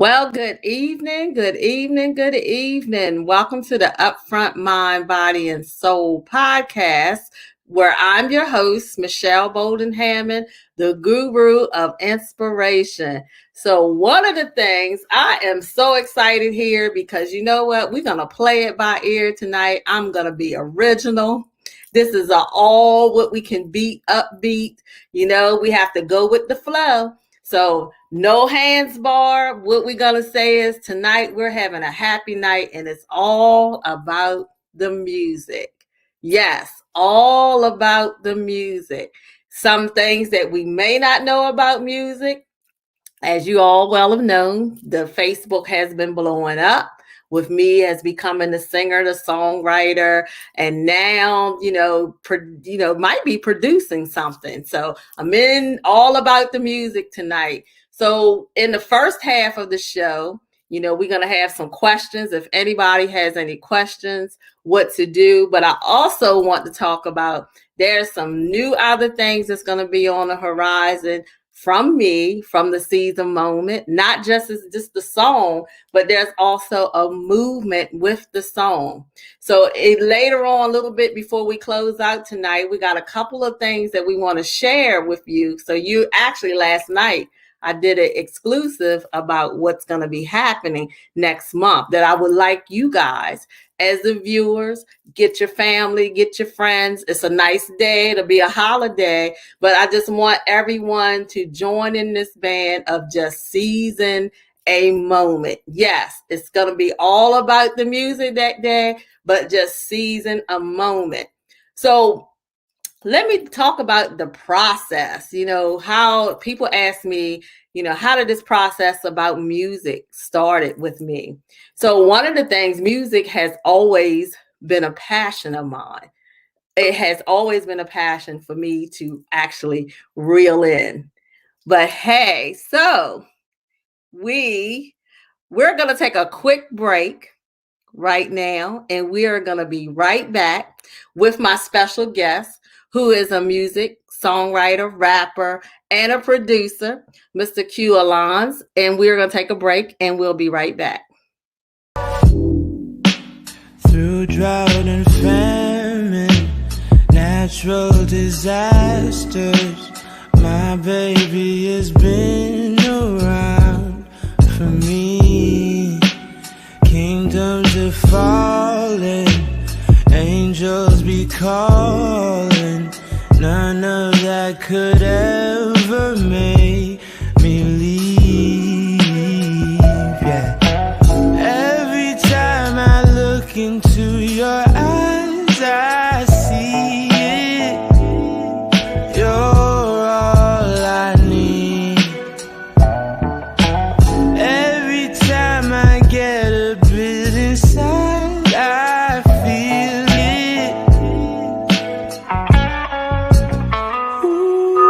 Well, good evening, good evening, good evening. Welcome to the Upfront Mind, Body, and Soul podcast, where I'm your host, Michelle Bolden Hammond, the guru of inspiration. So, one of the things I am so excited here because you know what? We're going to play it by ear tonight. I'm going to be original. This is all what we can beat, upbeat. We have to go with the flow. So no hands bar. What we're going to say is tonight we're having a happy night and it's all about the music. Yes, all about the music. Some things that we may not know about music. As you all well have known, the Facebook has been blowing up with me as becoming the singer, the songwriter, and now, might be producing something. So I'm in all about the music tonight. So in the first half of the show, we're going to have some questions. If anybody has any questions, what to do. But I also want to talk about there's some new other things that's going to be on the horizon from me, from the season moment, not just as just the song, but there's also a movement with the song. So later on, a little bit before we close out tonight, we got a couple of things that we want to share with you. So you actually last night, I did an exclusive about what's going to be happening next month that I would like you guys as the viewers, get your family, get your friends. It's a nice day. It'll be a holiday, but I just want everyone to join in this band of just seizing a moment. Yes, it's going to be all about the music that day, but just seizing a moment. So let me talk about the process. How people ask me, how did this process about music started with me? So one of the things, music has always been a passion of mine. It has always been a passion for me to actually reel in. But hey, so we're going to take a quick break right now, and we are going to be right back with my special guest, who is a music songwriter, rapper, and a producer, Mr. Q Alons. And we're going to take a break, and we'll be right back. Through drought and famine, natural disasters, my baby has been around for me. Kingdoms are falling, angels be calling. None of that could ever make me leave. Yeah. Every time I look into your eyes, I see it. You're all I need. Every time I get a bit inside, I feel it.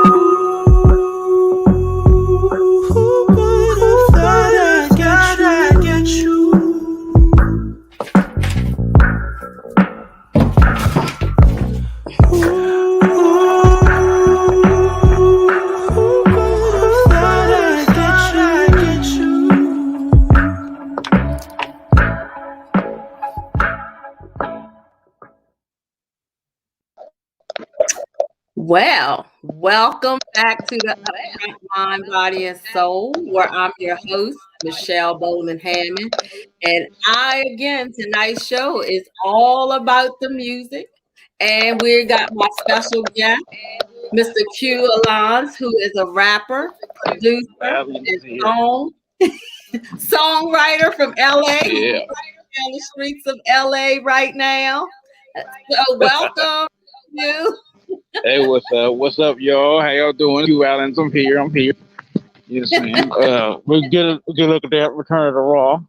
Ooh, who would have thought I'd get you? Well, welcome back to the Upfront Mind, Body, and Soul, where I'm your host, Michelle Bolden Hammond. And tonight's show is all about the music. And we got my special guest, Mr. Q Alons, who is a rapper, producer, and songwriter from LA. Yeah. On the streets of LA right now. So welcome you. Hey, what's up, y'all? How y'all doing? Q Allen's, I'm here. You know what I'm saying? We'll get a good look at that Return of the Raw.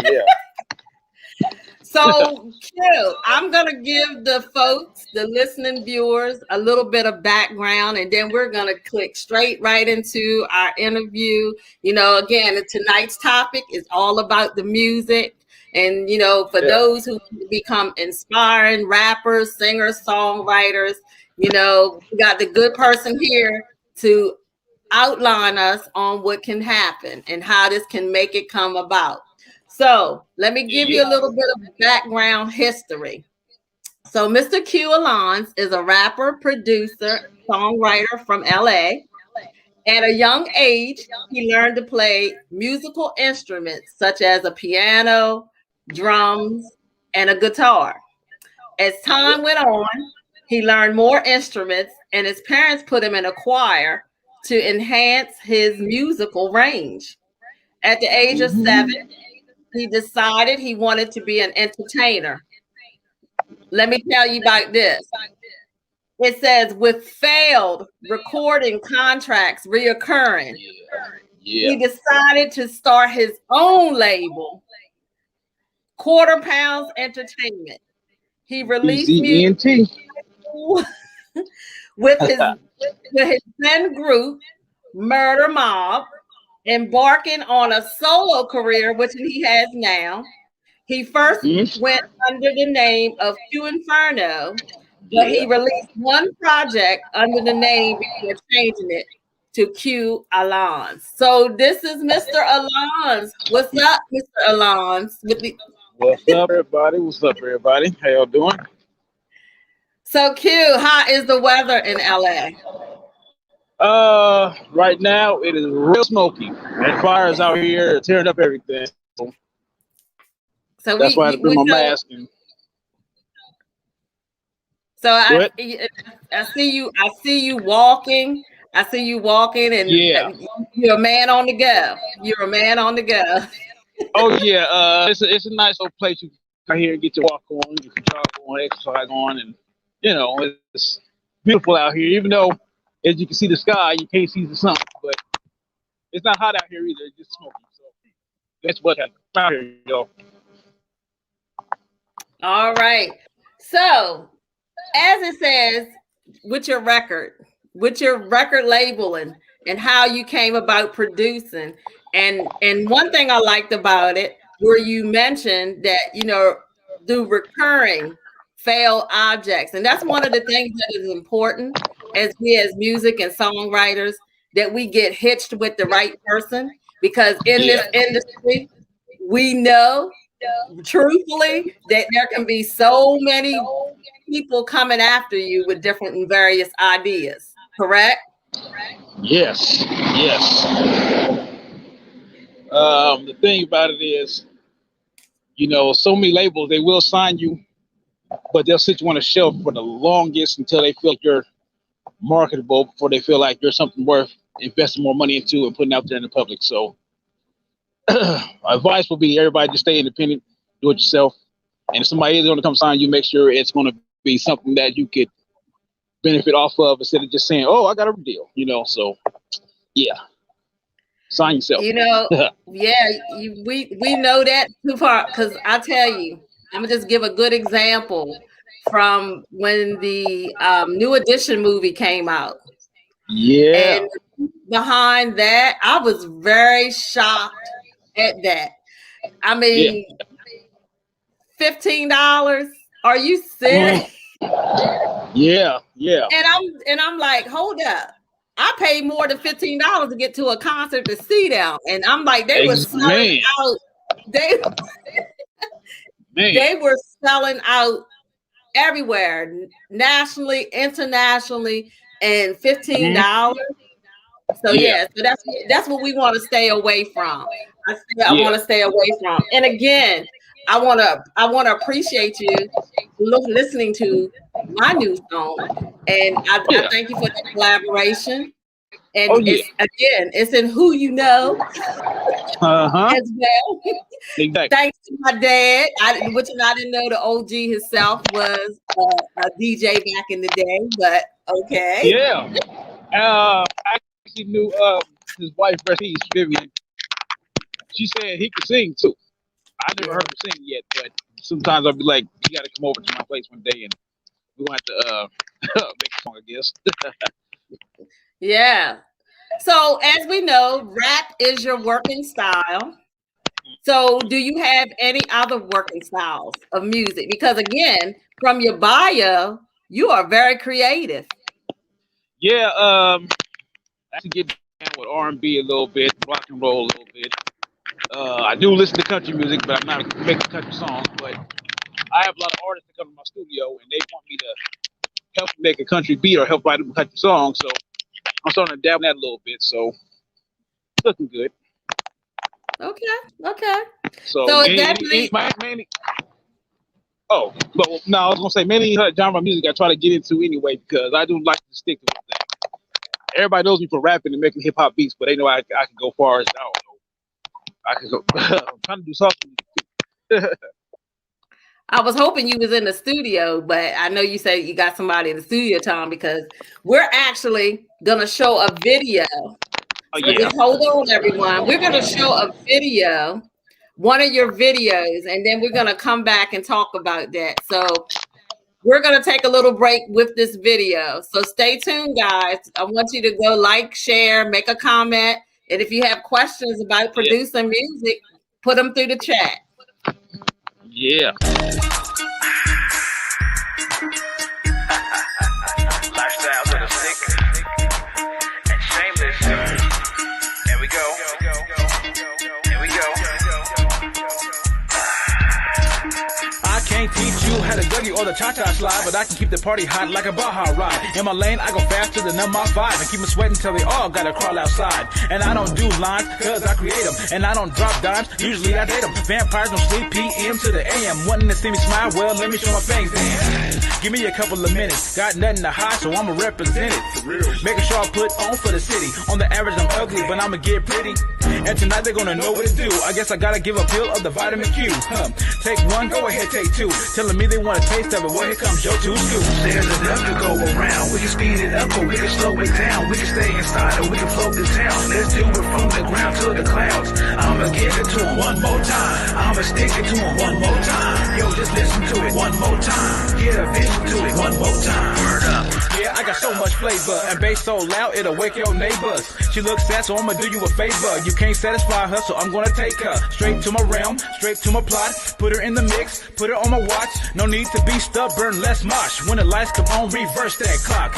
Yeah. So, Q, I'm going to give the folks, the listening viewers, a little bit of background, and then we're going to click straight right into our interview. Again, tonight's topic is all about the music. And, for those who become inspiring rappers, singers, songwriters, we got the good person here to outline us on what can happen and how this can make it come about. So let me give you a little bit of background history. So Mr. Q Alons is a rapper, producer, songwriter from LA. At a young age, he learned to play musical instruments such as a piano, drums, and a guitar. As time went on, he learned more instruments, and his parents put him in a choir to enhance his musical range. At the age of 7, he decided he wanted to be an entertainer. Let me tell you about this. It says, with failed recording contracts reoccurring, he decided to start his own label, Quarter Pounds Entertainment. He released music with his then group, Murder Mob, embarking on a solo career, which he has now. He first went under the name of Q Inferno, but he released one project under the name before changing it to Q Alons. So this is Mr. Alons. What's up, Mr. Alons? What's up, everybody? What's up, everybody? How y'all doing? So Q, how is the weather in LA? Right now it is real smoky. And fires out here tearing up everything. So that's why I had to bring my mask. So I see you walking. I see you walking, and you're a man on the go. You're a man on the go. Oh yeah, it's a nice little place you can come here and get your walk on, you can jog on, exercise on, and it's beautiful out here. Even though, as you can see the sky, you can't see the sun, but it's not hot out here either. It's just smoky. So that's what happened out here, y'all. All right. So, as it says, with your record labeling and how you came about producing, and one thing I liked about it, where you mentioned that do recurring failed objects, and that's one of the things that is important as music and songwriters, that we get hitched with the right person, because in this industry, we know truthfully that there can be so many people coming after you with different and various ideas. Correct? Yes. The thing about it is, so many labels, they will sign you, but they'll sit you on a shelf for the longest until they feel like you're marketable, before they feel like you're something worth investing more money into and putting out there in the public. So advice will be, everybody just stay independent, do it yourself. And if somebody is going to come sign you, make sure it's going to be something that you could benefit off of, instead of just saying, oh, I got a deal, so yeah, sign yourself. We know that too far, because I tell you, I'm gonna just give a good example from when the New Edition movie came out. Yeah. And behind that, I was very shocked at that. I mean, $15? Are you serious? Yeah. And I'm like, hold up. I paid more than $15 to get to a concert to see them. And I'm like, they were selling out. They were selling out everywhere, nationally, internationally, and $15. So so that's what we want to stay away from. I want to stay away from. And again, I want to appreciate you listening to my new song, and I thank you for the collaboration. And it's in Who You Know as well. Exactly. Thanks to my dad, which I didn't know the OG himself was a DJ back in the day, but okay. Yeah. I actually knew his wife, Vivian. She said he could sing too. I never heard him sing yet, but sometimes I'll be like, you got to come over to my place one day, and we're going to have to make a song, I guess. Yeah. So as we know, rap is your working style. So do you have any other working styles of music? Because again, from your bio, you are very creative. Yeah. I actually get down with R&B a little bit, rock and roll a little bit. I do listen to country music, but I'm not making country songs. But I have a lot of artists that come to my studio and they want me to help make a country beat or help write a country song. So I'm starting to dabble in that a little bit. So it's looking good. Okay. So definitely. Oh, well, no, I was gonna say many genre of music I try to get into anyway because I do like to stick to one thing. Everybody knows me for rapping and making hip hop beats, but they know I can go far as I don't know. I can go. I'm trying to do something. I was hoping you was in the studio, but I know you said you got somebody in the studio, Tom, because we're actually gonna show a video. Oh, So yeah. just hold on, everyone. We're gonna show a video, one of your videos, and then we're gonna come back and talk about that. So we're gonna take a little break with this video. So stay tuned, guys. I want you to go like, share, make a comment, and if you have questions about producing music, put them through the chat. Yeah. Lifestyle to the sick and shameless. Here we go. Here we go. I can't teach you how to dougie or the cha-cha slide, but I can keep the party hot like a Baja ride. In my lane, I go faster than my vibe and keep them sweating till they all gotta crawl outside. And I don't do lines, cause I create them. And I don't drop dimes, usually I date them. Vampires don't sleep PM to the AM. Wanting to see me smile, well, let me show my fangs then. Give me a couple of minutes, got nothing to hide, so I'ma represent it. Making sure I put on for the city. On the average, I'm ugly, but I'ma get pretty. And tonight they're gonna know what to do. I guess I gotta give a pill of the vitamin Q. Take one, go ahead, take two. Telling me they want a taste of it, well, here comes your two scoops. There's enough to go around. We can speed it up or we can slow it down. We can stay inside or we can float the town. Let's do it from the ground to the clouds. I'ma give it to them one more time. I'ma stick it to them one more time. Yo, just listen to it one more time. Get a vision to it one more time. Word up. Yeah, I got so much flavor and bass so loud it'll wake your neighbors. She looks sad, so I'ma do you a favor. You can't satisfy her, so I'm gonna take her straight to my realm, straight to my plot. Put her in the mix, put her on my watch. No need to be stubborn, less mosh. When the lights come on, reverse that clock.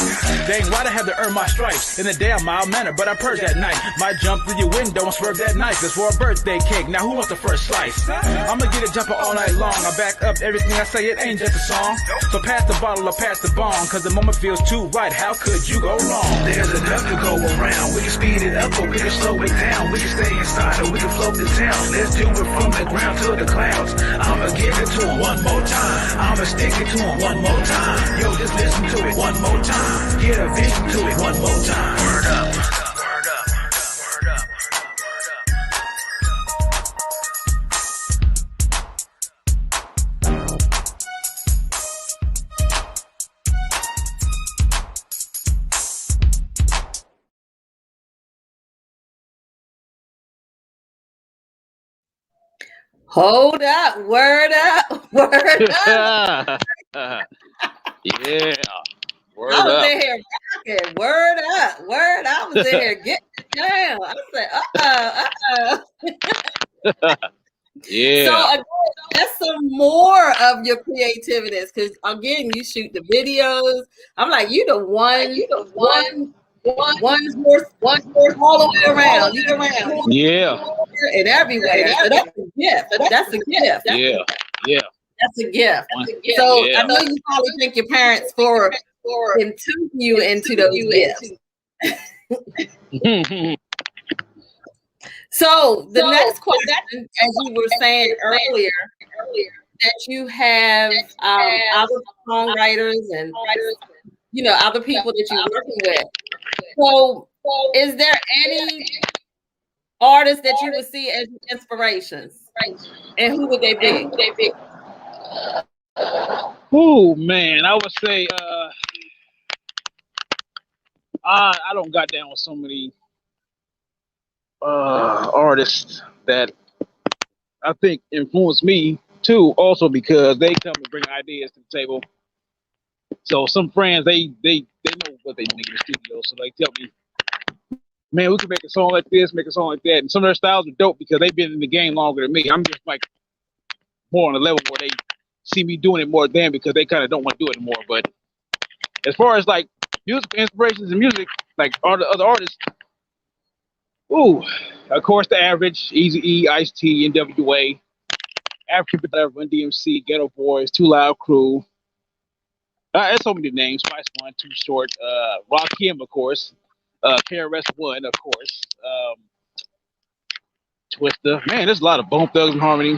Dang, why'd I have to earn my stripes? In the day I'm mild manner, but I purge at night. Might jump through your window and swerve that knife. It's for a birthday cake. Now who wants the first slice? I'ma get it jumping all night long. I back up everything I say, it ain't just a song. So pass the bottle or pass the bong, cause the moment feels too right. How could you go wrong? There's enough to go around. We can speed it up or we can slow it down. We can stay inside or we can float the town. Let's do it from the ground to the clouds. I'ma give it to them one more time. I'ma stick it to them one more time. Yo, just listen to it one more time. Get a vision to it one more time. Word up. Word up. Word up. Hold up, word up, word up. Yeah. Word I was up. in here rocking. Word up, word. I was in here getting it down. I said, Yeah. So again, that's some more of your creativity, because again, you shoot the videos. I'm like, you the one horse all the way around. You around. Yeah. And everywhere. So that's a gift. That's a gift. Yeah. Yeah. That's a gift. So Yeah. I know you probably thank your parents for intuiting you into those gifts. So the next question, as you were saying earlier, that you have other songwriters and other people that you're working with. So is there any artists that you would see as inspirations? And who would they be? Oh man, I would say I don't got down with so many artists that I think influenced me too, also because they come and bring ideas to the table. So some friends they know what they make in the studio, so they tell me, man, we can make a song like this, make a song like that. And some of their styles are dope because they've been in the game longer than me. I'm just like more on a level where they see me doing it more than because they kind of don't want to do it anymore. But as far as like music inspirations and music, like other artists, Ooh, of course, the average Easy E, Ice T, NWA, African Run DMC, Ghetto Boys, Too Loud Crew. There's so many names. Spice One, Too Short, Rakim, of course, KRS One, of course, Twister. Man, there's a lot of Bone Thugs and Harmony.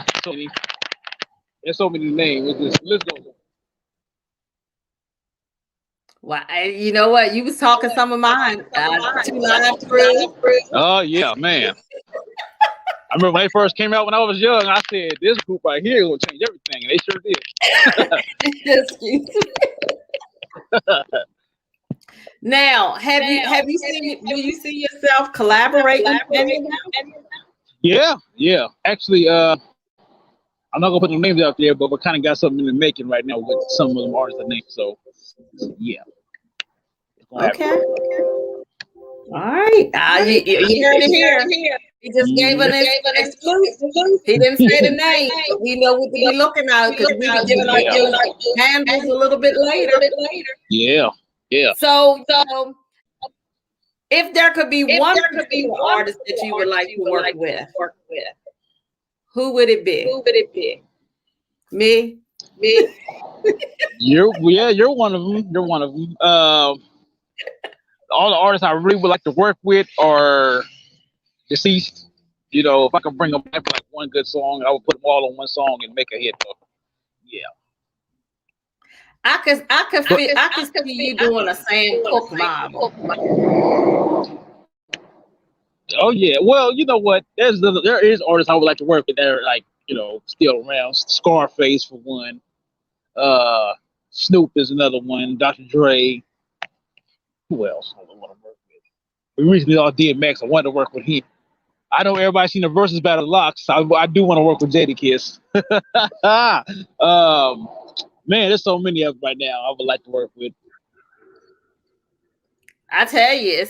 There's so many names. Let's go. Well, you know what? You was talking some of mine. Two Live Crew. Oh yeah, man. I remember when they first came out when I was young. I said this group right here will change everything, and they sure did. Excuse me. Now, have you seen? Do you see yourself collaborating with any of them? Yeah. Actually, I'm not gonna put no names out there, but we kind of got something in the making right now with some of them artists I think. So, yeah. Okay. All right. You heard it here. He just gave an exclusive. He didn't say the name, but we know what to be looking at because we be giving out your handles a little bit later. Yeah. So if there could be one artist that you would like to work with, who would it be? Me. You're one of them. You're one of them. All the artists I really would like to work with are deceased. You know, if I could bring them back for like one good song, I would put them all on one song and make a hit. So, yeah. I could see you doing a Sam Cooke mob. Oh yeah. Well, you know what? There is artists I would like to work with that are like, you know, still around. Scarface for one. Snoop is another one. Dr. Dre. Who else I want to work with? We recently all did Max. I wanted to work with him. I know everybody's seen the Versus Battle of Locks. I do want to work with Jadakiss. Man, there's so many of them right now I would like to work with. I tell you,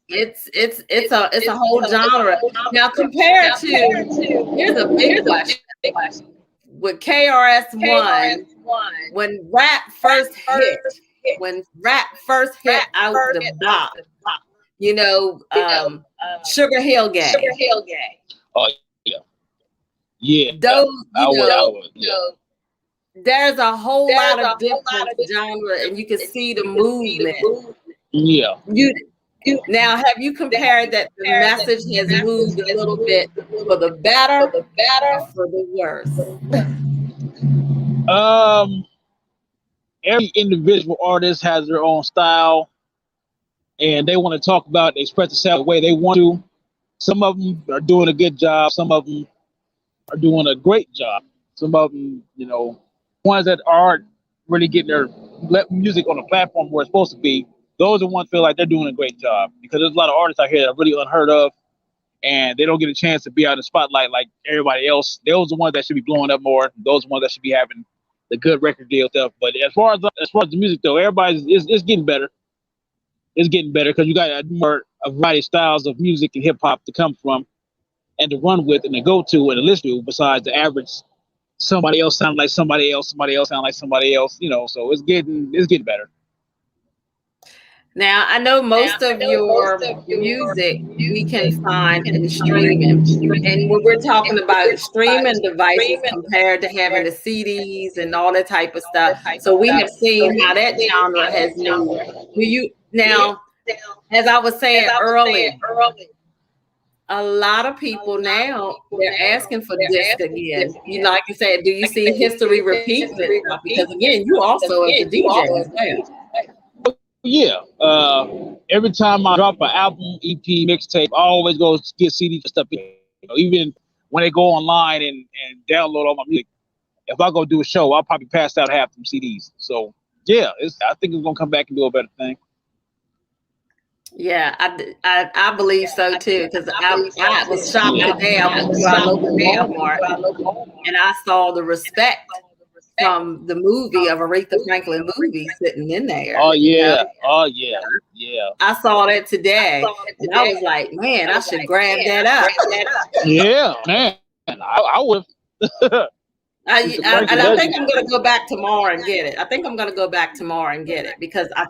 it's a whole genre. Now compared to, here's a big question. With KRS-One, when rap first hit out the block, you know, Sugar Hill Gang. Oh yeah. Those, there's a whole lot of different genre, and you can see the movement. Yeah. Now, have you compared that the message has moved a little bit for the better or for the worse? Every individual artist has their own style, and they want to talk about it, express themselves the way they want to. Some of them are doing a good job. Some of them are doing a great job. Some of them, you know, ones that aren't really getting their music on the platform where it's supposed to be, those are the ones feel like they're doing a great job, because there's a lot of artists out here that are really unheard of, and they don't get a chance to be out in the spotlight like everybody else. Those are the ones that should be blowing up more. Those are the ones that should be having the good record deal stuff. But as far as the music though, it's getting better. It's getting better because you got a variety of styles of music and hip hop to come from and to run with and to go to and to listen to, besides the average somebody else sound like somebody else sound like somebody else, you know. So it's getting better. Now, I know most of your music we can find in streaming. And when we're talking about streaming devices compared to having the CDs and all that type of stuff, so we have seen how that genre has moved. Now, as I was saying earlier, a lot of people now, they're asking for disc again. You know, like you said, do you see history repeating itself? Because again, you also as a DJ as well. Yeah. Every time I drop an album, EP, mixtape, I always go get CD stuff. You know, even when they go online and download all my music, if I go do a show, I'll probably pass out half them CDs. So yeah, I think it's gonna come back and do a better thing. Yeah, I believe so too, because I was shocked today. I went to our local Walmart and I saw the Respect from the movie of Aretha Franklin movie sitting in there. Oh yeah, yeah. I saw that today, and I was like, man, I should grab that up. Yeah, man, I would. I It's the price of think I'm luxury. going to go back tomorrow and get it. I think I'm going to go back tomorrow and get it because I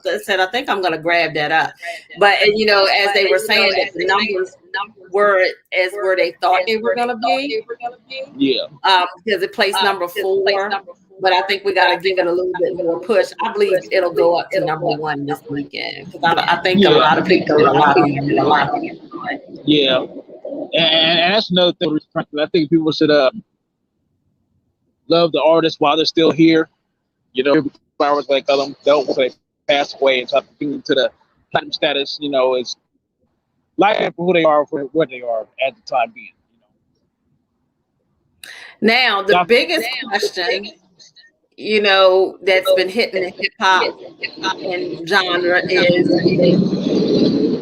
think I'm going to grab that up. But and, as they were saying that the numbers were as where they thought they were going to be. Yeah. Because it placed number 4. But I think we got to give it a little bit more push. I believe it'll go up to number 1 this weekend because I think a lot of people did a lot of it. Yeah. And that's another thing. I think people should love the artists while they're still here. Flowers like them don't they pass away and start to the platinum status. It's like for who they are, for what they are at the time being. Now the biggest question, that's been hitting the hip hop and genre is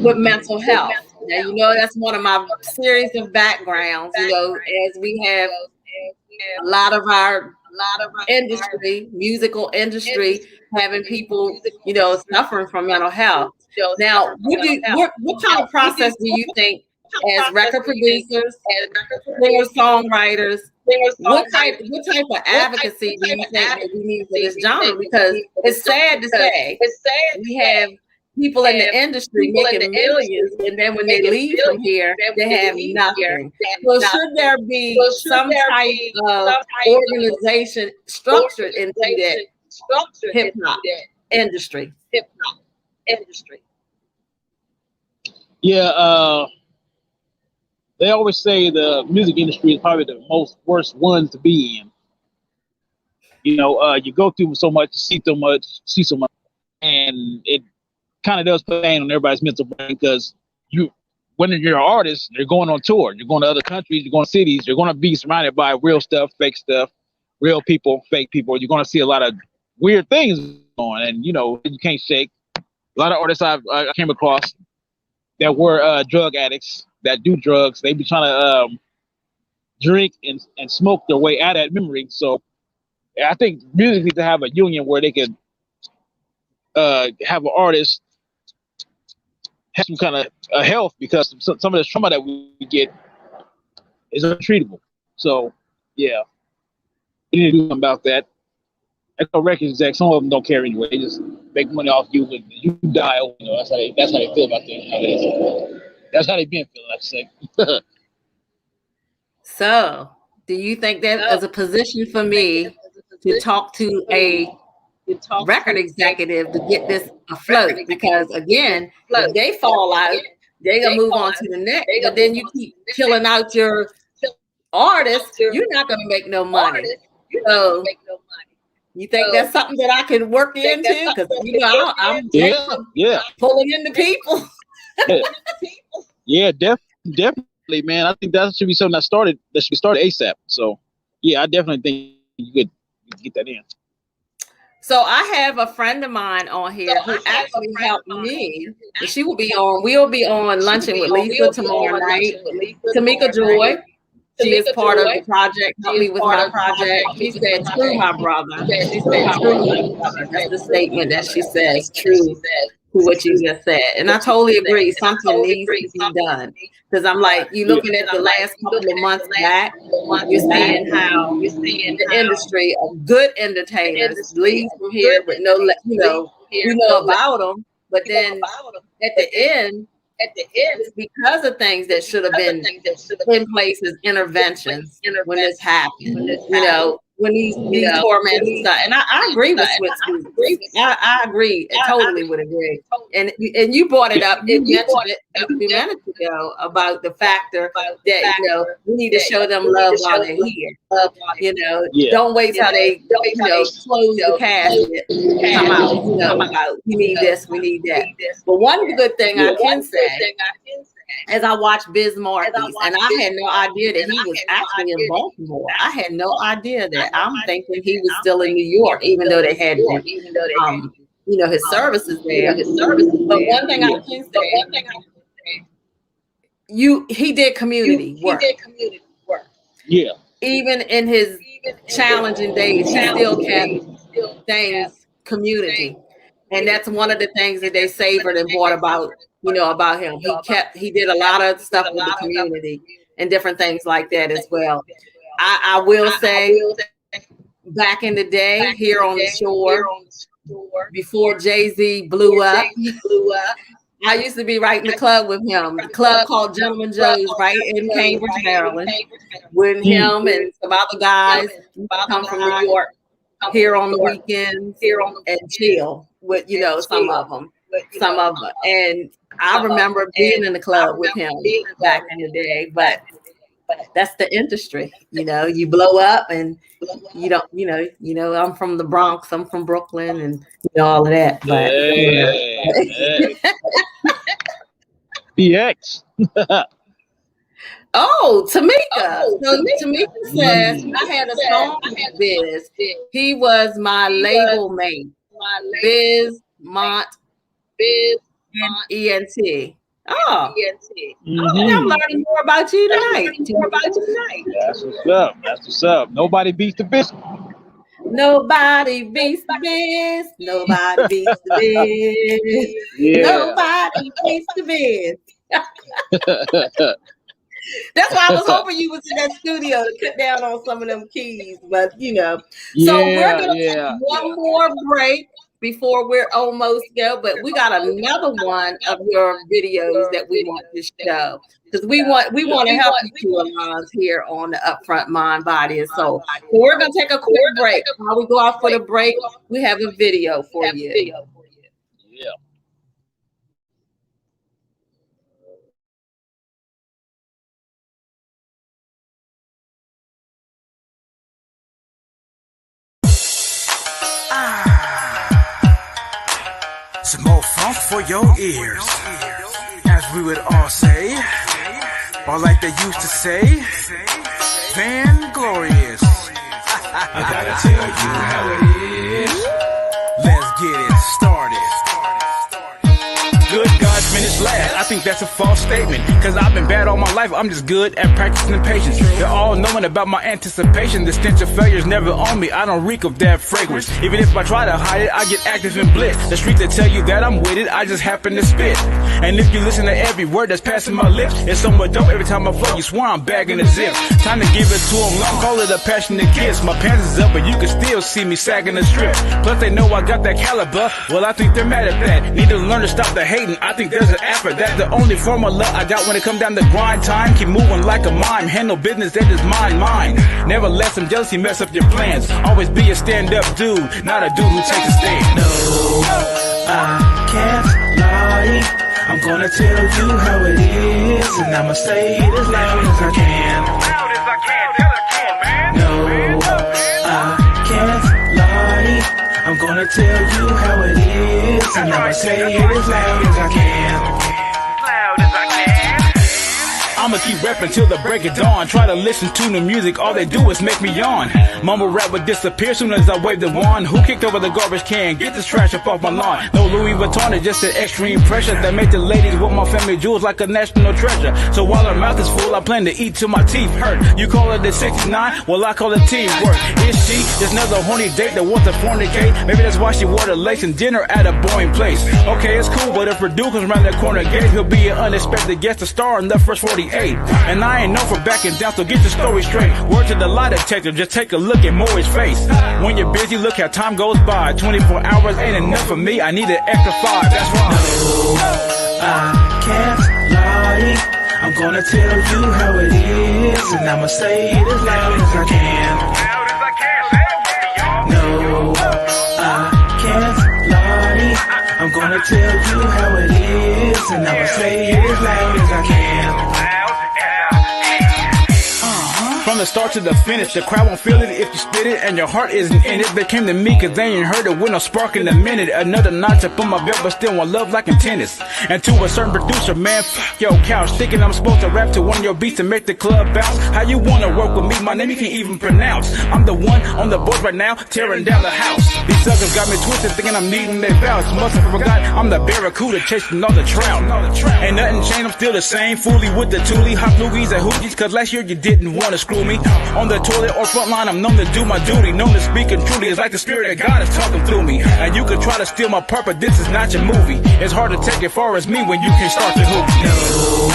with mental health. Now, that's one of my series of backgrounds, as we have a lot of our industry, musical industry, having people, suffering from mental health. Now, what kind of process do you think as record producers, singer-songwriters, what type of advocacy do you think that we need for this genre? Because it's sad to say we have people in the industry making millions, and then when they leave from here, they have nothing. So should there be some type of organization structured into that hip hop industry? Yeah, they always say the music industry is probably the worst ones to be in. You go through so much, see so much, and it kind of does put pain on everybody's mental brain because when you're an artist, you're going on tour, you're going to other countries, you're going to cities, you're going to be surrounded by real stuff, fake stuff, real people, fake people. You're going to see a lot of weird things going on, and you can't shake. A lot of artists I came across that were drug addicts that do drugs. They be trying to drink and smoke their way out of that memory. So I think music needs to have a union where they can have an artist have some kind of health because some of the trauma that we get is untreatable. So yeah, we need to do something about that. I know record execs, some of them don't care anyway. They just make money off you when you die. That's how they feel about things nowadays. That's how they been feeling, I say. So, do you think that is a position for me to talk to a record executive to get this afloat? Because again, if they fall out, they're gonna move on to the next. But then you keep killing out your artists, you're not gonna make no money. So, you think that's something that I can work into? Because I'm pulling in the people. Yeah, definitely, man. I think that should be something that should be started ASAP. So yeah, I definitely think you could get that in. So I have a friend of mine on here who actually helped me. We'll be on Luncheon with Lisa tomorrow night. Tamika Joy. She is part of the project, helped me with my project. She said, true, my brother. She said, true, my brother. That's the statement that she says, true to what you just said. And I totally agree. Something needs to be done. Because I'm like, you looking at the last couple of months back, you're seeing how the industry of good entertainers leave from here with no, we know about them. But then at the end, it's because of things that should have been in place as interventions when this happened. When these torments and stuff. And I agree with Switch. I agree. I totally would agree. And you brought it up. You mentioned it a few minutes ago about the factor that we need to show them love while they're here. Don't wait till they close the casket, come out. About we need this, we need that. But one good thing I can say, as I watched Biz Markie, and I had no idea that he was actually in Baltimore. I had no idea that. I'm thinking he was still in New York, even though they had his services there. But one thing I can say, he did community work. Yeah. Even in his challenging days, he still kept things community. And that's one of the things that they savored and brought about, about him. He did a lot of stuff with the community and different things like that as well. I will say back in the day here on the shore before Jay-Z blew up. I used to be right in the club with him. The club called Gentleman Joe's right in Cambridge, Maryland, with him and some other guys come from New York here on the weekends and chill with, you know, some of them. And I remember being in the club with him back in the day, but that's the industry, you know, you blow up and you don't, you know, I'm from the Bronx, I'm from Brooklyn and you know, all of that. But BX. Oh, Tamika. So Tamika says I had a song with Biz. He was my label mate. Biz Mont ENT. Oh, I'm learning more about you tonight. That's what's up. That's what's up. Nobody beats the biz. Nobody beats the biz. Nobody beats the biz. Yeah. Nobody beats the biz. That's why I was hoping you was in that studio to cut down on some of them keys, but you know. So we're gonna take one more break before we're almost go, but we got another one of your videos that we want to show because we want to help you two Alons here on the Upfront Mind, Body, and Soul. So we're gonna take a quick break. While we go off for the break, we have a video for you. Yeah. Some more funk for your ears, as we would all say, or like they used to say, Van Glorious. I gotta tell you how it is. Let's get it started. Good God's minutes last. I think that's a false statement. Cause I've been bad all my life. I'm just good at practicing patience. They're all knowing about my anticipation. The stench of failure's never on me. I don't reek of that fragrance. Even if I try to hide it, I get active in bliss. The street that tell you that I'm with it, I just happen to spit. And if you listen to every word that's passing my lips, it's somewhat dope every time I flow. You swear I'm bagging a zip. Time to give it to them long. Call it a passionate kiss. My pants is up, but you can still see me sagging a strip. Plus they know I got that caliber. Well, I think they're mad at that. Need to learn to stop the hating. I think there's an effort. That's the only formula I got when it come down to grind time. Keep moving like a mime. Handle business that is mine. Never let some jealousy mess up your plans. Always be a stand-up dude, not a dude who takes a stand. No, I can't lie. I'm gonna tell you how it is, and I'ma say it as loud as I can. No, I can't lie. I'm gonna tell you how it is, and I'ma say it as loud as I can. I'ma keep rapping till the break of dawn. Try to listen to the music, all they do is make me yawn. Mumble rap would disappear soon as I wave the wand. Who kicked over the garbage can? Get this trash up off my lawn. No Louis Vuitton, it's just the extreme pressure that make the ladies want my family jewels like a national treasure. So while her mouth is full, I plan to eat till my teeth hurt. You call it the 69? Well, I call it teamwork. Is she just another horny date that wants to fornicate? Maybe that's why she wore the lace and dinner at a boring place. Okay, it's cool, but if Purdue comes around that corner gate, he'll be an unexpected guest, a star in the first 48. And I ain't known for backing down, so get your story straight. Word to the lie detective, just take a look at Maury's face. When you're busy, look how time goes by. 24 hours ain't enough for me, I need an extra 5, that's why. No, I can't lie. I'm gonna tell you how it is, and I'ma say it as loud as I can. No, I can't lie. I'm gonna tell you how it is, and I'ma say it as loud as I can. From the start to the finish, the crowd won't feel it if you spit it, and your heart isn't in it. They came to me cause they ain't heard it with no spark in a minute. Another notch up on my belt, but still want love like in tennis. And to a certain producer, man, fuck your couch. Thinking I'm supposed to rap to one of your beats and make the club bounce. How you wanna work with me? My name you can't even pronounce. I'm the one on the board right now, tearing down the house. These suckers got me twisted, thinking I'm needing their vouch. Must have forgot I'm the barracuda chasing all the trout. Ain't nothing changed, I'm still the same. Fooly with the toolie, hot loogies and hoogies, cause last year you didn't wanna screw me. On the toilet or front line, I'm known to do my duty. Known to speak and truly, it's like the spirit of God is talking through me. And you can try to steal my part, but this is not your movie. It's hard to take it far as me when you can start to hoop. No,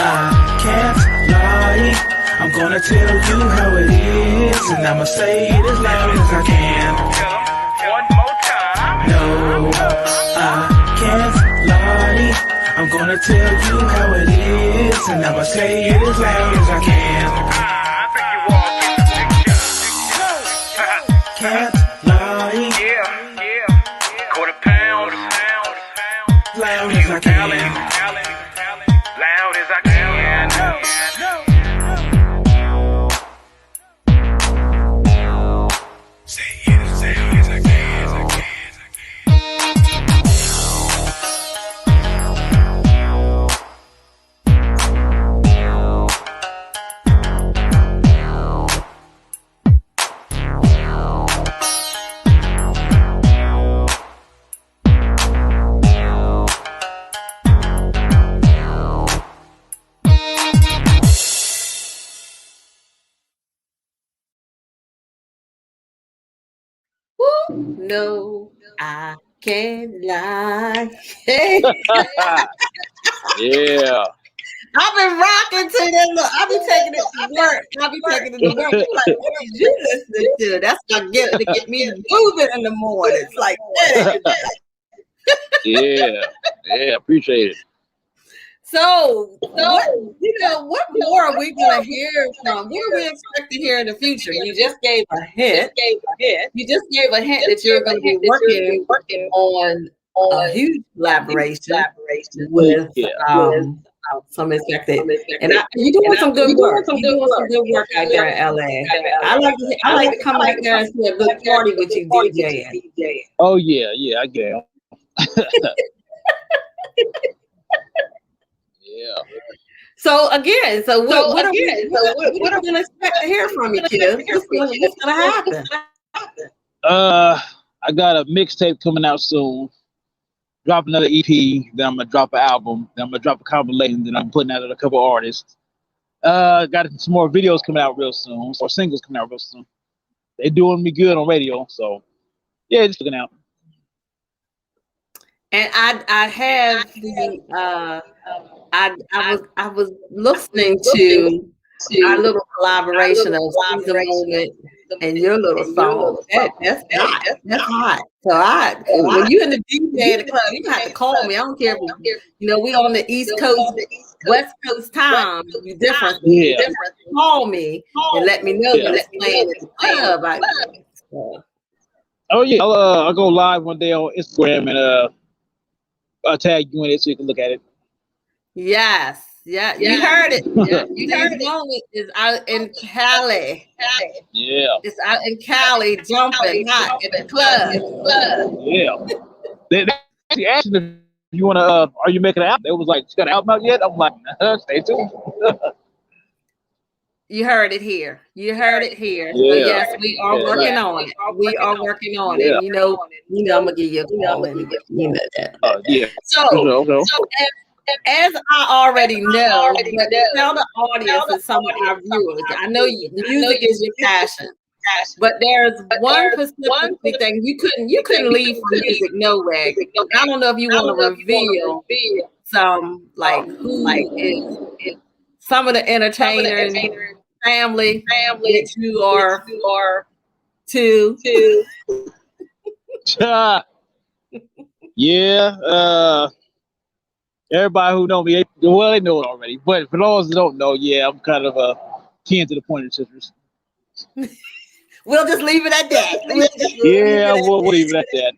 I can't lie. I'm gonna tell you how it is, and I'ma say it as loud as I can. One more time. No, I can't lie. I'm gonna tell you how it is, and I'ma say it as loud as I can. I think you all get the picture. Can't lie, Yeah. Quarter pound. loud as I can. Loud as I can. Say it as loud as I can. No, I can't lie. Hey, Yeah. I've been rocking to that. Look, I've been taking it to work. I've been taking it to work. You're like, what are you listening to? That's what get me moving in the morning. It's like that. Yeah. Appreciate it. So what more are we gonna hear from? What do we expect to hear in the future? You just gave a hint. You just gave a hint that you're going to be working on a huge collaboration with some executive. And you're doing some good work. You're doing some good work out there in LA. I like to come out there and see a good party with you DJing. Oh yeah, I get it. Yeah. So again, what are we going to expect to hear from you, kids? What's going to happen? I got a mixtape coming out soon. Drop another EP, then I'm gonna drop an album, then I'm gonna drop a compilation, then I'm putting out a couple artists. Got some more videos coming out real soon, or singles coming out real soon. They doing me good on radio, so yeah, just looking out. And I have the I was listening to our little collaboration of Caesar Moment and your little song. That's hot. So when you in the DJ in the club, you have to call me. I don't care if we on the East Coast, West Coast time. You different. Call me and let me know when it's playing in the club. Oh yeah, I'll go live one day on Instagram and I'll tag you in it so you can look at it. Yes. Yeah, you heard it. Yeah, you heard it. Moment is out in Cali. Yeah. It's out in Cali, jumping hot in the club. Yeah. They actually asked me if you want to, are you making an album? They was like, you got an album out yet? I'm like, stay tuned. You heard it here. Yeah. So yes, we are working on it. We are working on it. You know, I'm gonna give you a call and that. Yeah. So as I already know, but tell the audience and some of our viewers, I know music is your passion, but there's one specific thing you couldn't leave from music nowhere. I don't know if you want to reveal some who is some of the entertainers, family that you are to. Yeah. Everybody who know me, they know it already. But for those who don't know, I'm kind of kin to the Pointer Sisters. We'll just leave it at that. We'll leave it at that.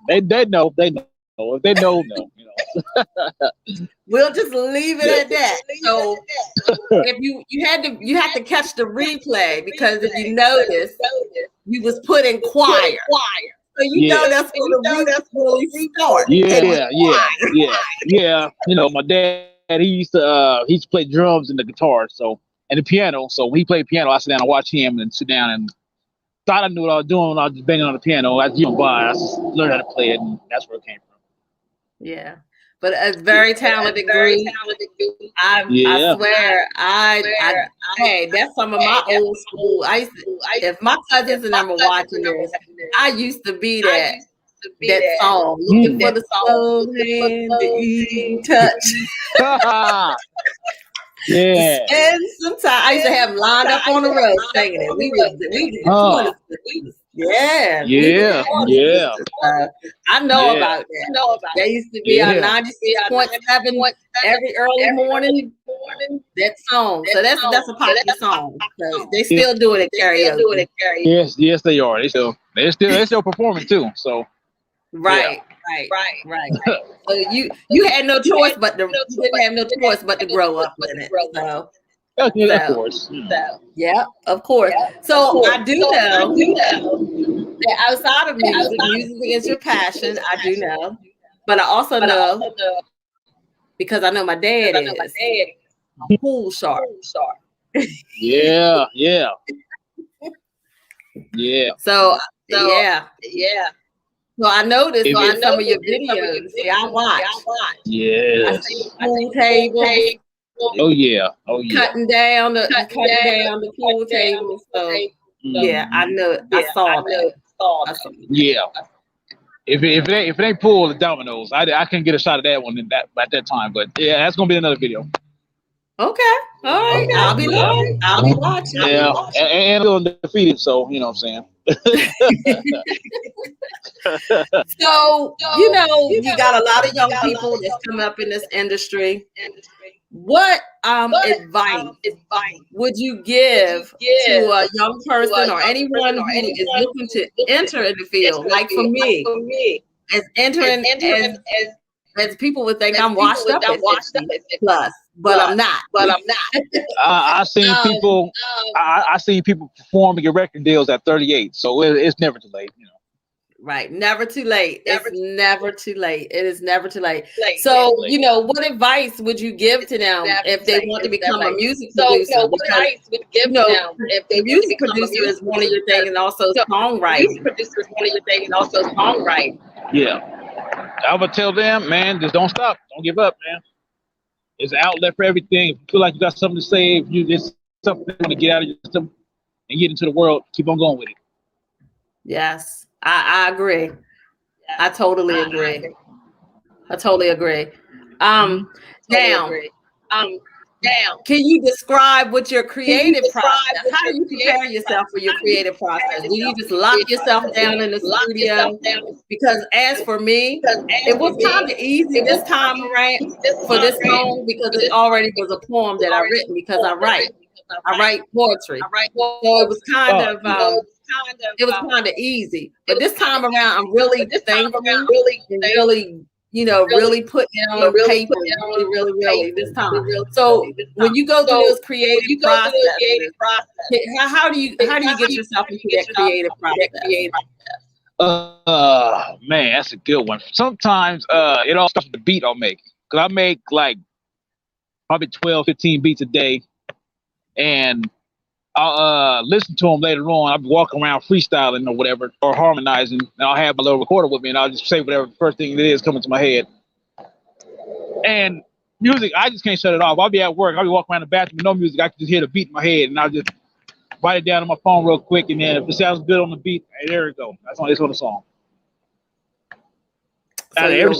They know. If they know. We'll just leave it at that. So if you had to catch the replay, because if you notice, you was put in choir. So that's where the roots really start. Yeah. My dad, he used to play drums and the guitar, and the piano. So when he played piano, I sit down and watch him and sit down and thought I knew what I was doing when I was just banging on the piano. I just learned how to play it, and that's where it came from. Yeah. But a very talented group. I swear, hey, that's some of my old school. If my cousins and them were watching this, I used to be that song, looking for the soul hand to touch. Yeah. Spend some time. I used to have lined up on the road singing it. We was the corner sisters. Yeah, we was the corner sisters. I know about that. They used to be on 96.7 every early morning. That song. So that's a popular song. So they still do it at karaoke. Yes, they are. They still performing too. So Right. So you had no choice but you didn't have no choice but to grow up in it. So of course. yeah, of course. So I do know that outside of music is your passion. I do know, but I also know because I know my dad is a pool shark. Yeah. So yeah. So I noticed in some of your videos. See, I watch. Yes. I see pool tables. Oh yeah. Cutting down the pool table. So yeah, I know. I saw that. Yeah. If it ain't pool, the dominoes. I couldn't get a shot of that one at that time. But yeah, that's gonna be another video. Okay. All right. I'll be looking. I'll be watching. Yeah. And I'm undefeated, so you know what I'm saying. So, you got a lot of young people that's coming up in this industry. What advice would you give to a young person or anyone who is looking to enter in the field? Like for me, as entering as people would think I'm washed up at 50 plus, but I'm not. I seen people. I seen people performing your record deals at 38, so it's never too late. Right, never too late. It's never too late. It is never too late. So, what advice would you give to them if they want to become a music producer? Because music producer is one of your things, and also songwriting. Yeah. I would tell them, man, just don't stop. Don't give up, man. It's an outlet for everything. If you feel like you got something to say, if it's something you want to get out of your system and get into the world, keep on going with it. Yes, I agree. I totally agree. Now, can you describe what your creative process? How do you prepare yourself for your creative process? Do you just lock yourself down in the studio? Because as for me, it was kind of easy this time around for this song because it already was a poem that I written because I write poetry. So it was kind of easy. But this time around, I'm really thankful and really putting it on paper, really this time. So when you go through those creative processes, how do you get yourself into that creative process? Man, that's a good one. Sometimes it all starts with the beat I'll make. Because I make like probably 12, 15 beats a day. And I'll listen to them later on. I'll be walking around freestyling or whatever, or harmonizing. And I'll have my little recorder with me, and I'll just say whatever first thing it is coming to my head. And music, I just can't shut it off. I'll be at work. I'll be walking around the bathroom with no music. I can just hear the beat in my head, and I'll just write it down on my phone real quick. And then if it sounds good on the beat, hey, there it go. That's on the song. So out of every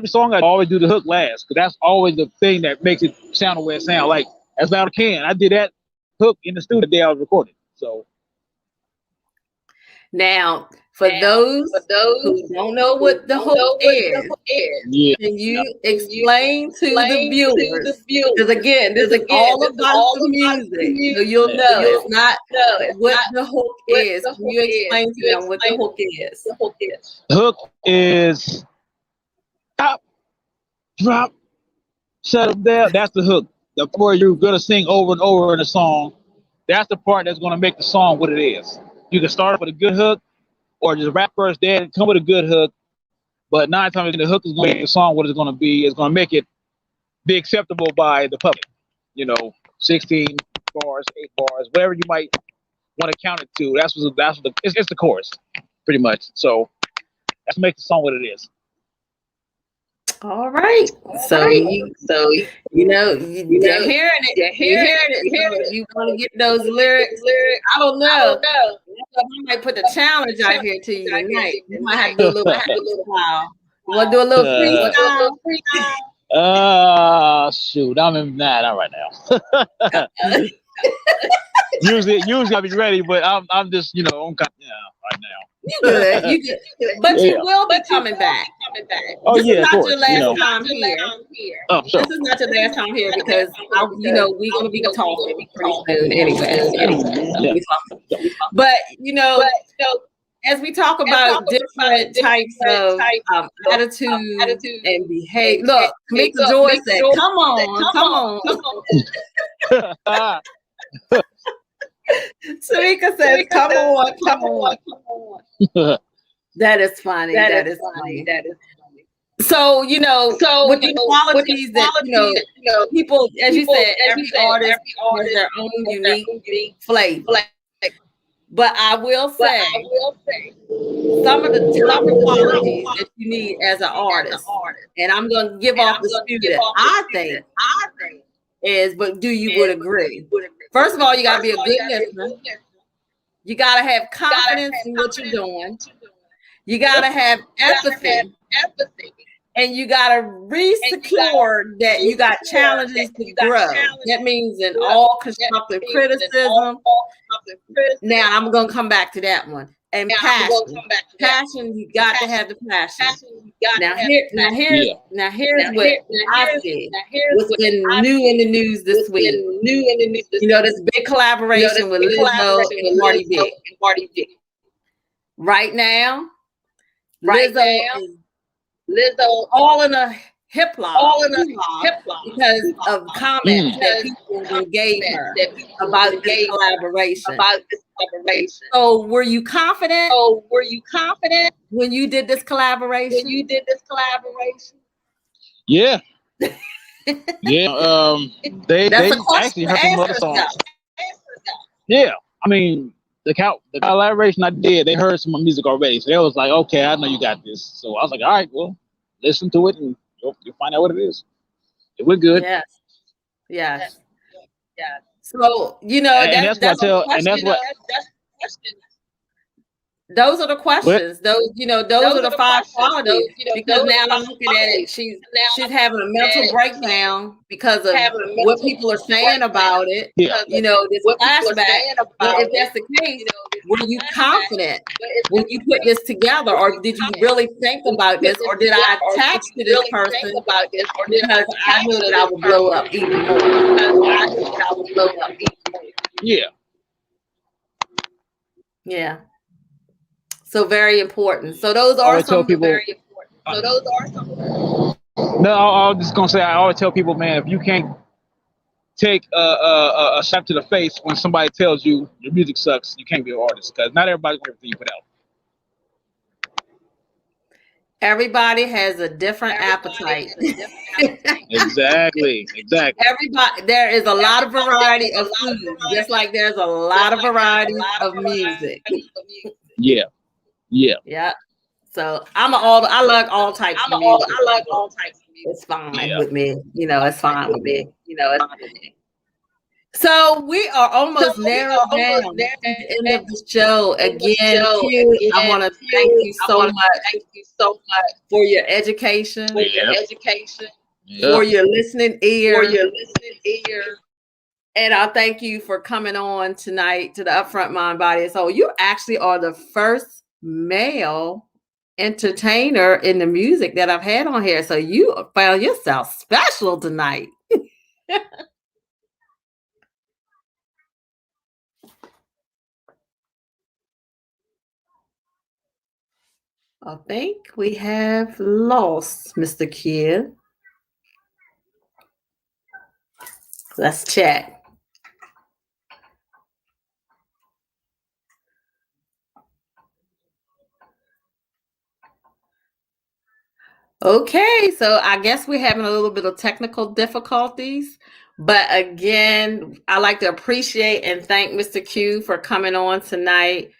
song I always do the hook last, because that's always the thing that makes it sound the way it sounds. Like as loud as I can. I did that hook in the studio the day I was recording. So now for those who don't know what the hook is, can you explain to the viewers? Because again, this is all about the music, so you'll know it's not what the hook is. Can you explain to them what the hook is? The hook is top, drop, shut up there. That's the hook. The part you're gonna sing over and over in a song. That's the part that's gonna make the song what it is. You can start with a good hook, or just rap first, then come with a good hook. But 9 times the hook is gonna make the song what it's gonna be. It's gonna make it be acceptable by the public. 16 bars, 8 bars, whatever you might want to count it to. It's the chorus, pretty much. So that's what makes the song what it is. All right. So you're hearing it. So you want to get those lyrics? I don't know. I might put the challenge out here to you tonight. You might have to do a little while. You want to do a little freestyle? Shoot, I'm in that not right now. usually I'll be ready, but I'm just I'm kind right now. You good, you good, but Yeah. you will be coming back. Oh This yeah, is of not course. your last time here. Oh, sure. This is not your last time here because we're gonna be talking pretty soon anyway. Yeah. But as we talk about different types of attitudes and behavior, look, Tamika Joy said, "Come on." Tamika says, "Come on." That is funny. That is funny. So, with the qualities that, people, as you said, every artist has their own unique flavor. But I will say some of the top qualities that you need as an artist, and I'm going to give off the spew that I think is, but you would agree. First of all, you got to be a good listener. You got to have confidence in what you're doing. You got to have empathy. And you got to re-secure that you got challenges to grow. That means in all constructive criticism. Now, I'm going to come back to that one. And passion. Passion, you got to have the passion. Now, here's what I see. What's been new in the news this week. This big collaboration with Lizzo and Cardi B. Right now, Lizzo all in a hip hop because of comments that people gave her about this collaboration. So were you confident when you did this collaboration? Yeah. Yeah. They actually heard some other songs. Yeah. I mean, the collaboration I did, they heard some music already. So they was like, okay, I know you got this. So I was like, all right, well, listen to it and you'll find out what it is. It went good. Yes. So, those are the questions. Those are the 5 qualities. Because now I'm looking at it, she's having a mental breakdown because of what people are saying about it. Yeah. This flashback. But if that's the case, were you confident when you put this together, or did you really think about this, or did I attach to this person because I knew that I would blow up even more? Yeah. Yeah. So very important. So those are some very important. No, I was just gonna say I always tell people, man, if you can't take a slap to the face when somebody tells you your music sucks, you can't be an artist, because not everybody's going to you put out. Everybody has a different appetite. Exactly. Everybody, there is a lot of variety of food, just like there's a lot of variety of music. Yeah. So I like all types of music. It's fine with me. It's fine with me. So we are almost narrowed down to the end of the show. Again, Q, I want to thank you so much for your education, for your listening ear. And I thank you for coming on tonight to the Upfront Mind, Body, and Soul. You actually are the first male entertainer in the music that I've had on here. So you found yourself special tonight. I think we have lost Mr. Kid. Let's check. Okay, so I guess we're having a little bit of technical difficulties. But again, I like to appreciate and thank Mr. Q for coming on tonight.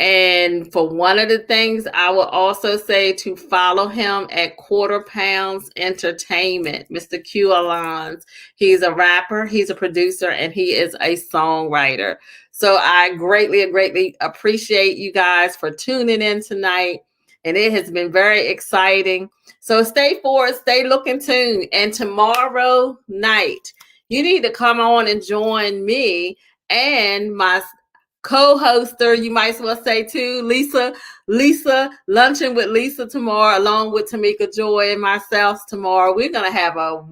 And for one of the things, I will also say to follow him at Quarter Pounds Entertainment, Mr. Q Alons. He's a rapper, he's a producer, and he is a songwriter. So I greatly appreciate you guys for tuning in tonight. and it has been very exciting. So stay forward, stay looking tuned. And tomorrow night, you need to come on and join me and my co-hoster, you might as well say too, Lisa, lunching with Lisa tomorrow, along with Tamika Joy and myself tomorrow. We're gonna have a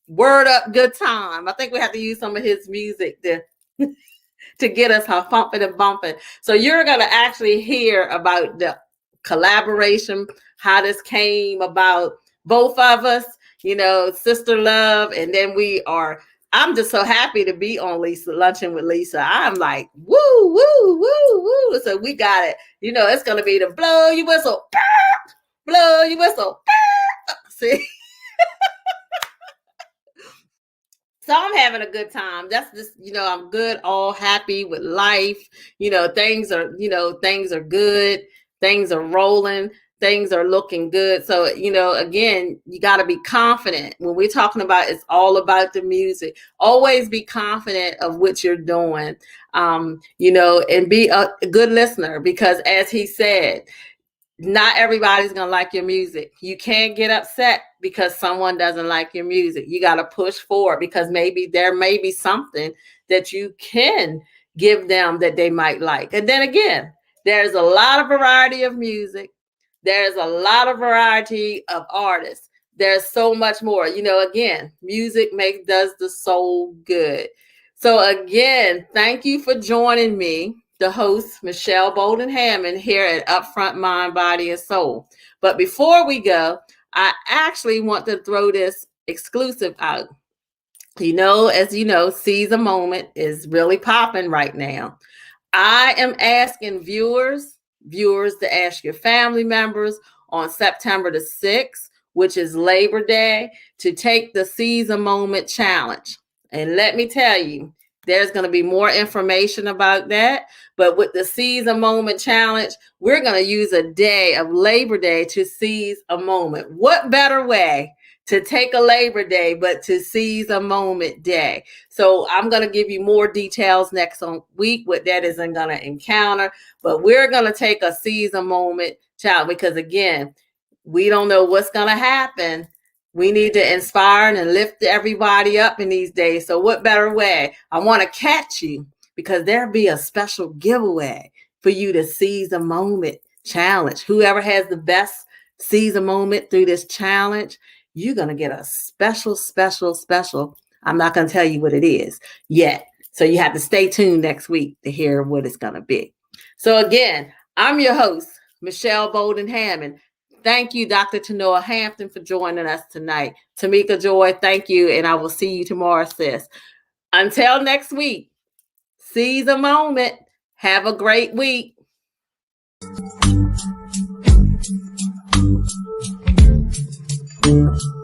word up good time. I think we have to use some of his music to get us how pumping and bumping. So you're gonna actually hear about the collaboration, how this came about, both of us, sister love, and then I'm just so happy to be on Lisa Lunching with Lisa. I'm like, woo, woo, woo, woo. So we got it. It's going to be the blow you whistle, blow you whistle. See? So I'm having a good time. That's just, I'm good, all happy with life. Things are good. Things are rolling. Things are looking good. So, again, you got to be confident. When we're talking about, it's all about the music. Always be confident of what you're doing, and be a good listener, because as he said, not everybody's going to like your music. You can't get upset because someone doesn't like your music. You got to push forward, because maybe there may be something that you can give them that they might like. And then again, there's a lot of variety of music. There's a lot of variety of artists. There's so much more. Again, music does the soul good. So again, thank you for joining me, the host, Michelle Bolden Hammond, here at Upfront Mind, Body, and Soul. But before we go, I actually want to throw this exclusive out. As you know, Seize a Moment is really popping right now. I am asking viewers to ask your family members on September the 6th, which is Labor Day, to take the Seize a Moment challenge. And let me tell you, there's going to be more information about that. But with the Seize a Moment challenge, we're going to use a day of Labor Day to seize a moment. What better way to take a Labor Day but to seize a moment day? So I'm going to give you more details next week what that is going to encounter. But we're going to take a Seize a Moment challenge, because again, we don't know what's going to happen. We need to inspire and lift everybody up in these days. So what better way? I want to catch you, because there'll be a special giveaway for you to Seize a Moment challenge. Whoever has the best Seize a Moment through this challenge, you're going to get a special. I'm not going to tell you what it is yet. So you have to stay tuned next week to hear what it's going to be. So again, I'm your host, Michelle Bolden Hammond. Thank you, Dr. Tanoa Hampton, for joining us tonight. Tamika Joy, thank you. And I will see you tomorrow, sis. Until next week, seize a moment. Have a great week. Thank you.